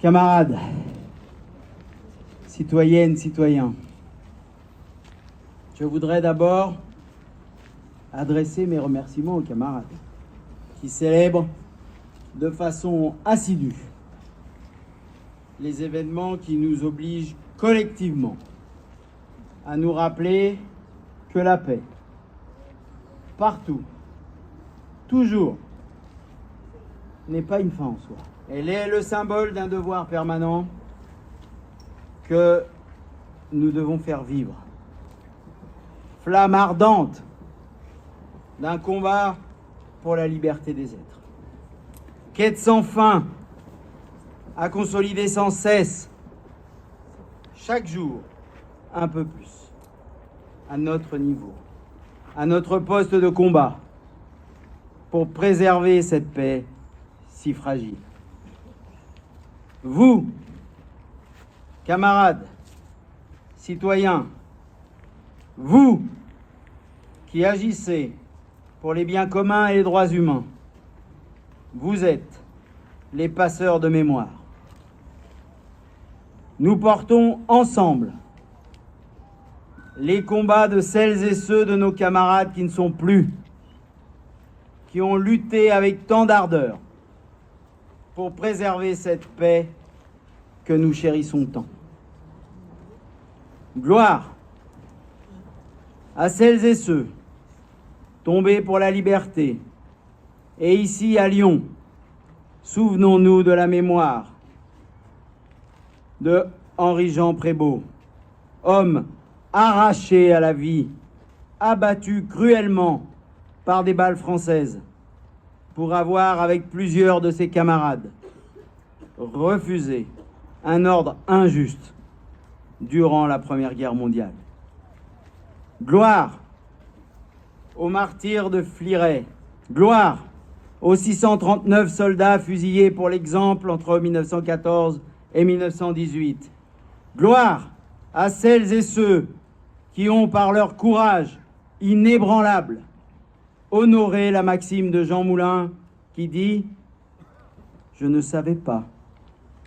Camarades, citoyennes, citoyens, je voudrais d'abord adresser mes remerciements aux camarades qui célèbrent de façon assidue les événements qui nous obligent collectivement à nous rappeler que la paix, partout, toujours, n'est pas une fin en soi. Elle est le symbole d'un devoir permanent que nous devons faire vivre. Flamme ardente d'un combat pour la liberté des êtres. Quête sans fin à consolider sans cesse, chaque jour, un peu plus, à notre niveau, à notre poste de combat, pour préserver cette paix si fragile. Vous, camarades, citoyens, vous qui agissez pour les biens communs et les droits humains, vous êtes les passeurs de mémoire. Nous portons ensemble les combats de celles et ceux de nos camarades qui ne sont plus, qui ont lutté avec tant d'ardeur pour préserver cette paix que nous chérissons tant. Gloire à celles et ceux tombés pour la liberté. Et ici, à Lyon, souvenons-nous de la mémoire de Henri-Jean Prévost, homme arraché à la vie, abattu cruellement par des balles françaises, pour avoir, avec plusieurs de ses camarades, refusé un ordre injuste durant la Première Guerre mondiale. Gloire aux martyrs de Fliray, gloire aux 639 soldats fusillés pour l'exemple entre 1914 et 1918. Gloire à celles et ceux qui ont, par leur courage inébranlable, honoré la maxime de Jean Moulin qui dit « Je ne savais pas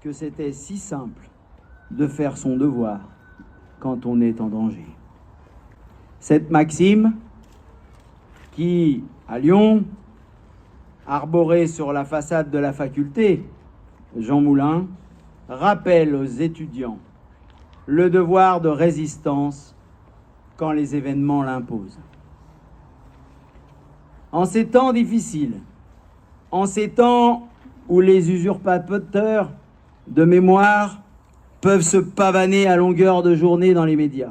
que c'était si simple de faire son devoir quand on est en danger ». Cette maxime qui, à Lyon, arborée sur la façade de la faculté, Jean Moulin, rappelle aux étudiants le devoir de résistance quand les événements l'imposent. En ces temps difficiles, en ces temps où les usurpateurs de mémoire peuvent se pavaner à longueur de journée dans les médias,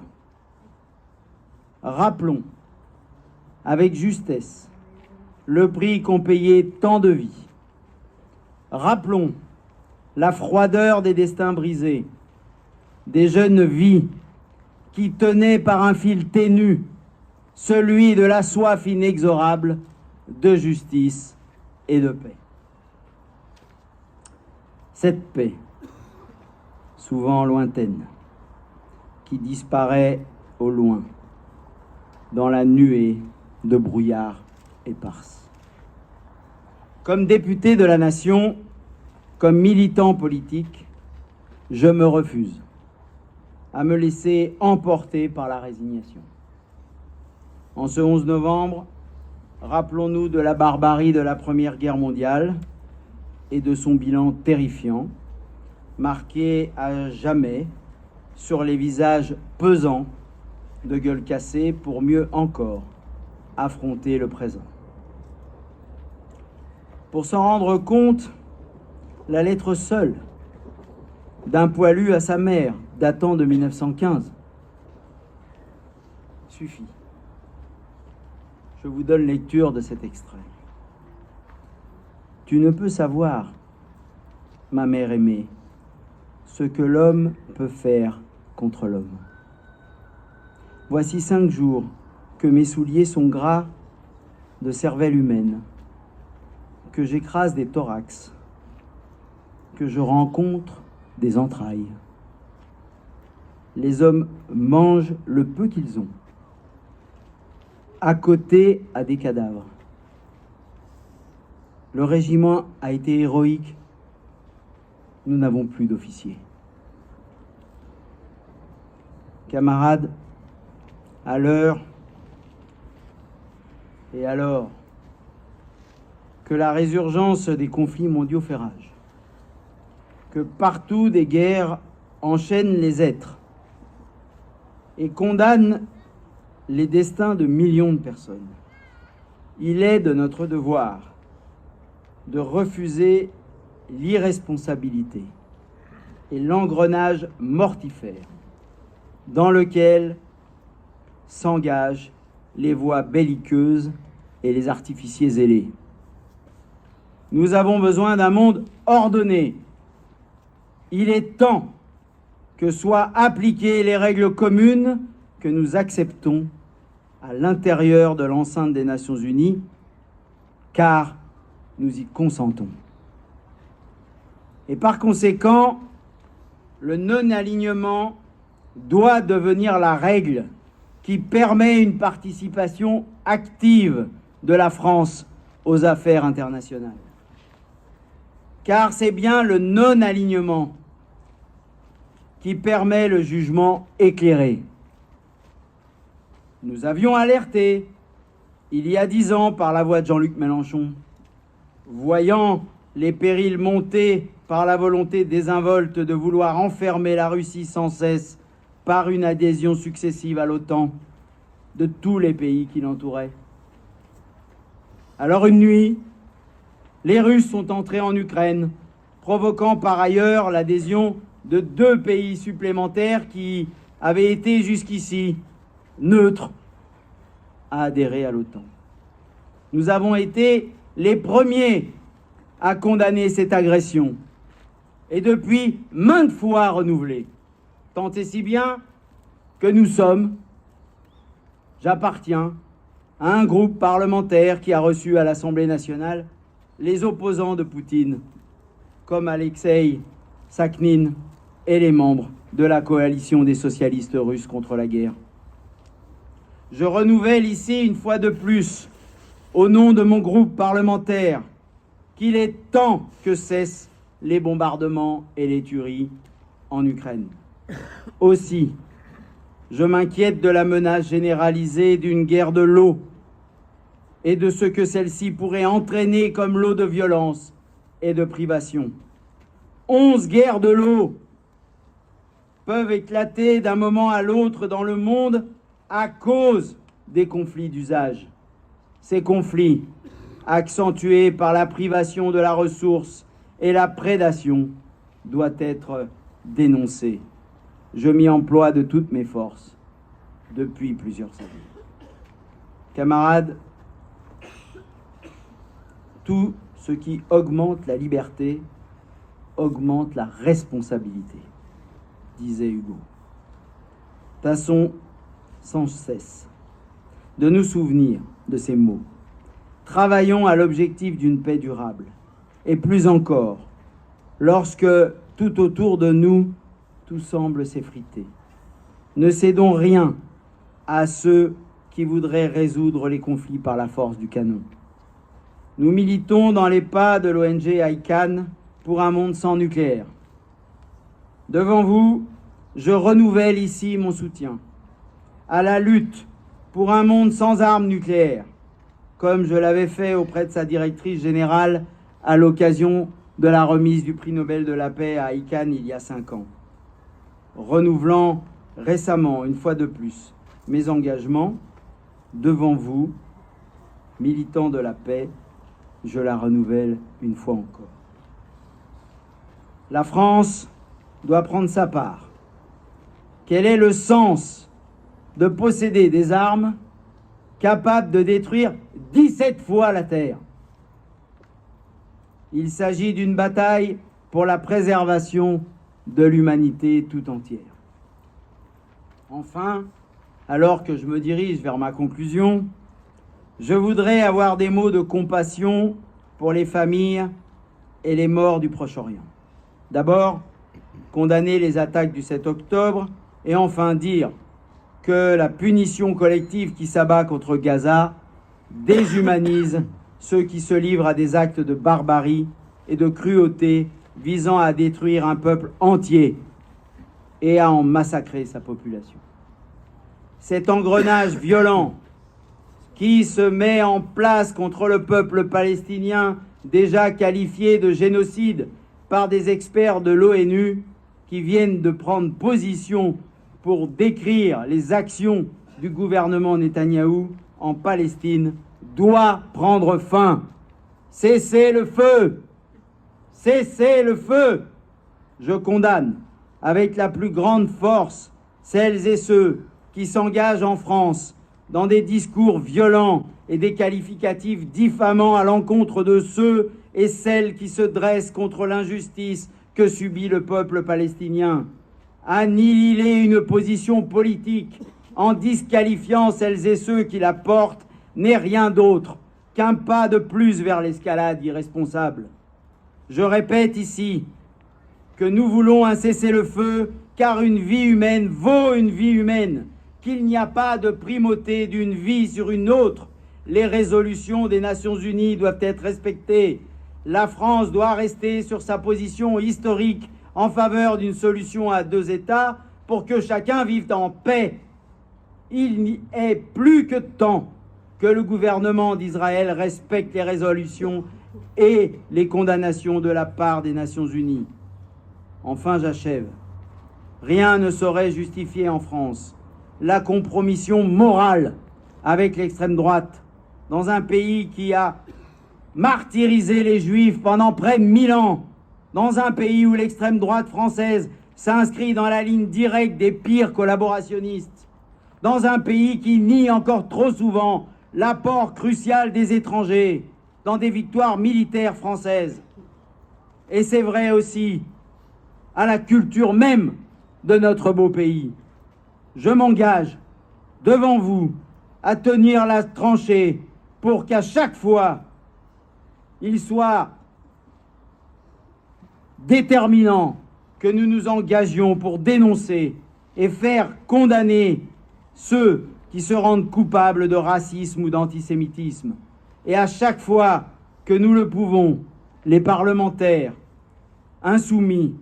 rappelons avec justesse le prix qu'ont payé tant de vies. Rappelons la froideur des destins brisés, des jeunes vies qui tenaient par un fil ténu celui de la soif inexorable de justice et de paix. Cette paix, souvent lointaine, qui disparaît au loin, dans la nuée de brouillard éparse. Comme député de la nation, comme militant politique, je me refuse à me laisser emporter par la résignation. En ce 11 novembre, rappelons-nous de la barbarie de la Première Guerre mondiale et de son bilan terrifiant, marqué à jamais sur les visages pesants de gueules cassées pour mieux encore affronter le présent. Pour s'en rendre compte, la lettre seule d'un poilu à sa mère, datant de 1915, suffit. Je vous donne lecture de cet extrait. Tu ne peux savoir, ma mère aimée, ce que l'homme peut faire contre l'homme. Voici 5 jours que mes souliers sont gras de cervelle humaine, que j'écrase des thorax, que je rencontre des entrailles. Les hommes mangent le peu qu'ils ont, à côté à des cadavres. Le régiment a été héroïque. nous n'avons plus d'officiers. Camarades, à l'heure et alors que la résurgence des conflits mondiaux fait rage, que partout des guerres enchaînent les êtres et condamnent les destins de millions de personnes, il est de notre devoir de refuser l'irresponsabilité et l'engrenage mortifère dans lequel s'engagent les voies belliqueuses et les artificiers zélés. Nous avons besoin d'un monde ordonné. Il est temps que soient appliquées les règles communes que nous acceptons à l'intérieur de l'enceinte des Nations Unies, car nous y consentons. Et par conséquent, le non-alignement doit devenir la règle qui permet une participation active de la France aux affaires internationales. Car c'est bien le non-alignement qui permet le jugement éclairé. Nous avions alerté, il y a 10 ans, par la voix de Jean-Luc Mélenchon, voyant les périls monter par la volonté désinvolte de vouloir enfermer la Russie sans cesse par une adhésion successive à l'OTAN de tous les pays qui l'entouraient. Alors une nuit, les Russes sont entrés en Ukraine, provoquant par ailleurs l'adhésion de 2 pays supplémentaires qui avaient été jusqu'ici neutres à adhérer à l'OTAN. Nous avons été les premiers à condamner cette agression et depuis maintes fois renouvelée, tant et si bien que j'appartiens à un groupe parlementaire qui a reçu à l'Assemblée nationale les opposants de Poutine, comme Alexei Sakhnine et les membres de la coalition des socialistes russes contre la guerre. Je renouvelle ici une fois de plus, au nom de mon groupe parlementaire, qu'il est temps que cessent les bombardements et les tueries en Ukraine. Aussi, je m'inquiète de la menace généralisée d'une guerre de l'eau et de ce que celle-ci pourrait entraîner comme lot de violence et de privation. 11 guerres de l'eau peuvent éclater d'un moment à l'autre dans le monde à cause des conflits d'usage. Ces conflits, accentués par la privation de la ressource et la prédation, doivent être dénoncés. Je m'y emploie de toutes mes forces depuis plusieurs années. Camarades, tout ce qui augmente la liberté augmente la responsabilité, disait Hugo. Tâchons sans cesse de nous souvenir de ces mots. Travaillons à l'objectif d'une paix durable. Et plus encore, lorsque tout autour de nous, tout semble s'effriter. Ne cédons rien à ceux qui voudraient résoudre les conflits par la force du canon. Nous militons dans les pas de l'ONG ICAN pour un monde sans nucléaire. Devant vous, je renouvelle ici mon soutien à la lutte pour un monde sans armes nucléaires, comme je l'avais fait auprès de sa directrice générale à l'occasion de la remise du prix Nobel de la paix à ICAN il y a 5 ans. Renouvelant récemment, une fois de plus, mes engagements devant vous, militants de la paix, je la renouvelle une fois encore. La France doit prendre sa part. Quel est le sens de posséder des armes capables de détruire 17 fois la Terre? Il s'agit d'une bataille pour la préservation de l'humanité tout entière. Enfin, alors que je me dirige vers ma conclusion, je voudrais avoir des mots de compassion pour les familles et les morts du Proche-Orient. D'abord, condamner les attaques du 7 octobre et enfin dire que la punition collective qui s'abat contre Gaza déshumanise ceux qui se livrent à des actes de barbarie et de cruauté visant à détruire un peuple entier et à en massacrer sa population. Cet engrenage violent qui se met en place contre le peuple palestinien, déjà qualifié de génocide par des experts de l'ONU qui viennent de prendre position pour décrire les actions du gouvernement Netanyahou en Palestine, doit prendre fin. Cessez le feu! Cessez le feu! Je condamne avec la plus grande force celles et ceux qui s'engagent en France dans des discours violents et des qualificatifs diffamants à l'encontre de ceux et celles qui se dressent contre l'injustice que subit le peuple palestinien. Annihiler une position politique en disqualifiant celles et ceux qui la portent n'est rien d'autre qu'un pas de plus vers l'escalade irresponsable. Je répète ici que nous voulons un cessez-le-feu car une vie humaine vaut une vie humaine, qu'il n'y a pas de primauté d'une vie sur une autre. Les résolutions des Nations Unies doivent être respectées. La France doit rester sur sa position historique en faveur d'une solution à 2 États pour que chacun vive en paix. Il n'y est plus que temps que le gouvernement d'Israël respecte les résolutions et les condamnations de la part des Nations Unies. Enfin, j'achève. Rien ne saurait justifier en France la compromission morale avec l'extrême droite dans un pays qui a martyrisé les Juifs pendant près de 1000 ans, dans un pays où l'extrême droite française s'inscrit dans la ligne directe des pires collaborationnistes, dans un pays qui nie encore trop souvent l'apport crucial des étrangers dans des victoires militaires françaises. Et c'est vrai aussi à la culture même de notre beau pays. Je m'engage devant vous à tenir la tranchée pour qu'à chaque fois, il soit déterminant que nous nous engagions pour dénoncer et faire condamner ceux qui se rendent coupables de racisme ou d'antisémitisme. Et à chaque fois que nous le pouvons, les parlementaires insoumis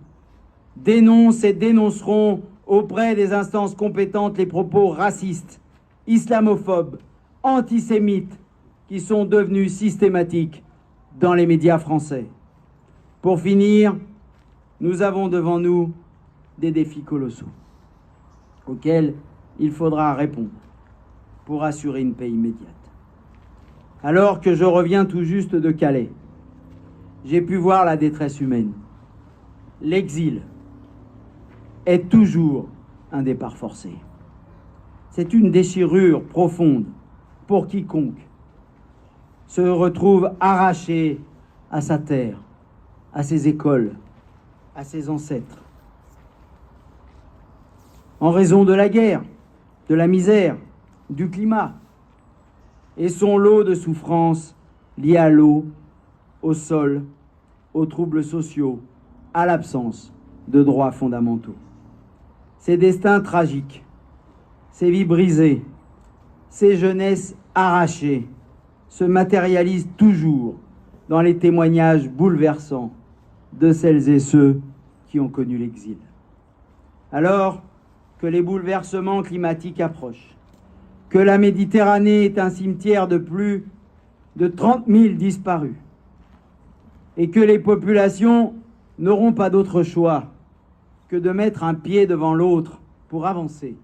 dénoncent et dénonceront auprès des instances compétentes les propos racistes, islamophobes, antisémites qui sont devenus systématiques dans les médias français. Pour finir, nous avons devant nous des défis colossaux auxquels il faudra répondre pour assurer une paix immédiate. Alors que je reviens tout juste de Calais, j'ai pu voir la détresse humaine. L'exil est toujours un départ forcé. C'est une déchirure profonde pour quiconque se retrouve arraché à sa terre, à ses écoles, à ses ancêtres. En raison de la guerre, de la misère, du climat, et son lot de souffrances liées à l'eau, au sol, aux troubles sociaux, à l'absence de droits fondamentaux. Ces destins tragiques, ces vies brisées, ces jeunesses arrachées se matérialisent toujours dans les témoignages bouleversants de celles et ceux qui ont connu l'exil. Alors que les bouleversements climatiques approchent, que la Méditerranée est un cimetière de plus de 30 000 disparus et que les populations n'auront pas d'autre choix que de mettre un pied devant l'autre pour avancer,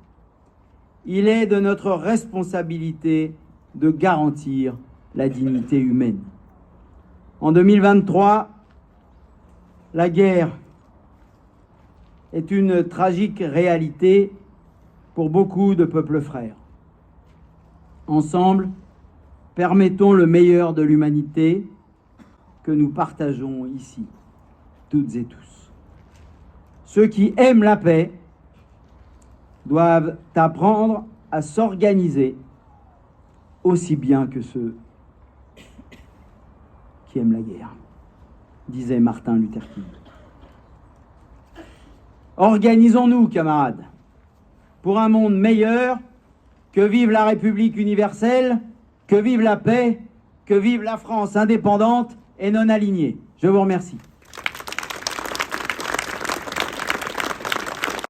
il est de notre responsabilité de garantir la dignité humaine. En 2023, la guerre est une tragique réalité pour beaucoup de peuples frères. Ensemble, permettons le meilleur de l'humanité que nous partageons ici, toutes et tous. Ceux qui aiment la paix doivent apprendre à s'organiser aussi bien que ceux qui aiment la guerre, disait Martin Luther King. Organisons-nous, camarades, pour un monde meilleur. Que vive la République universelle, que vive la paix, que vive la France indépendante et non alignée. Je vous remercie.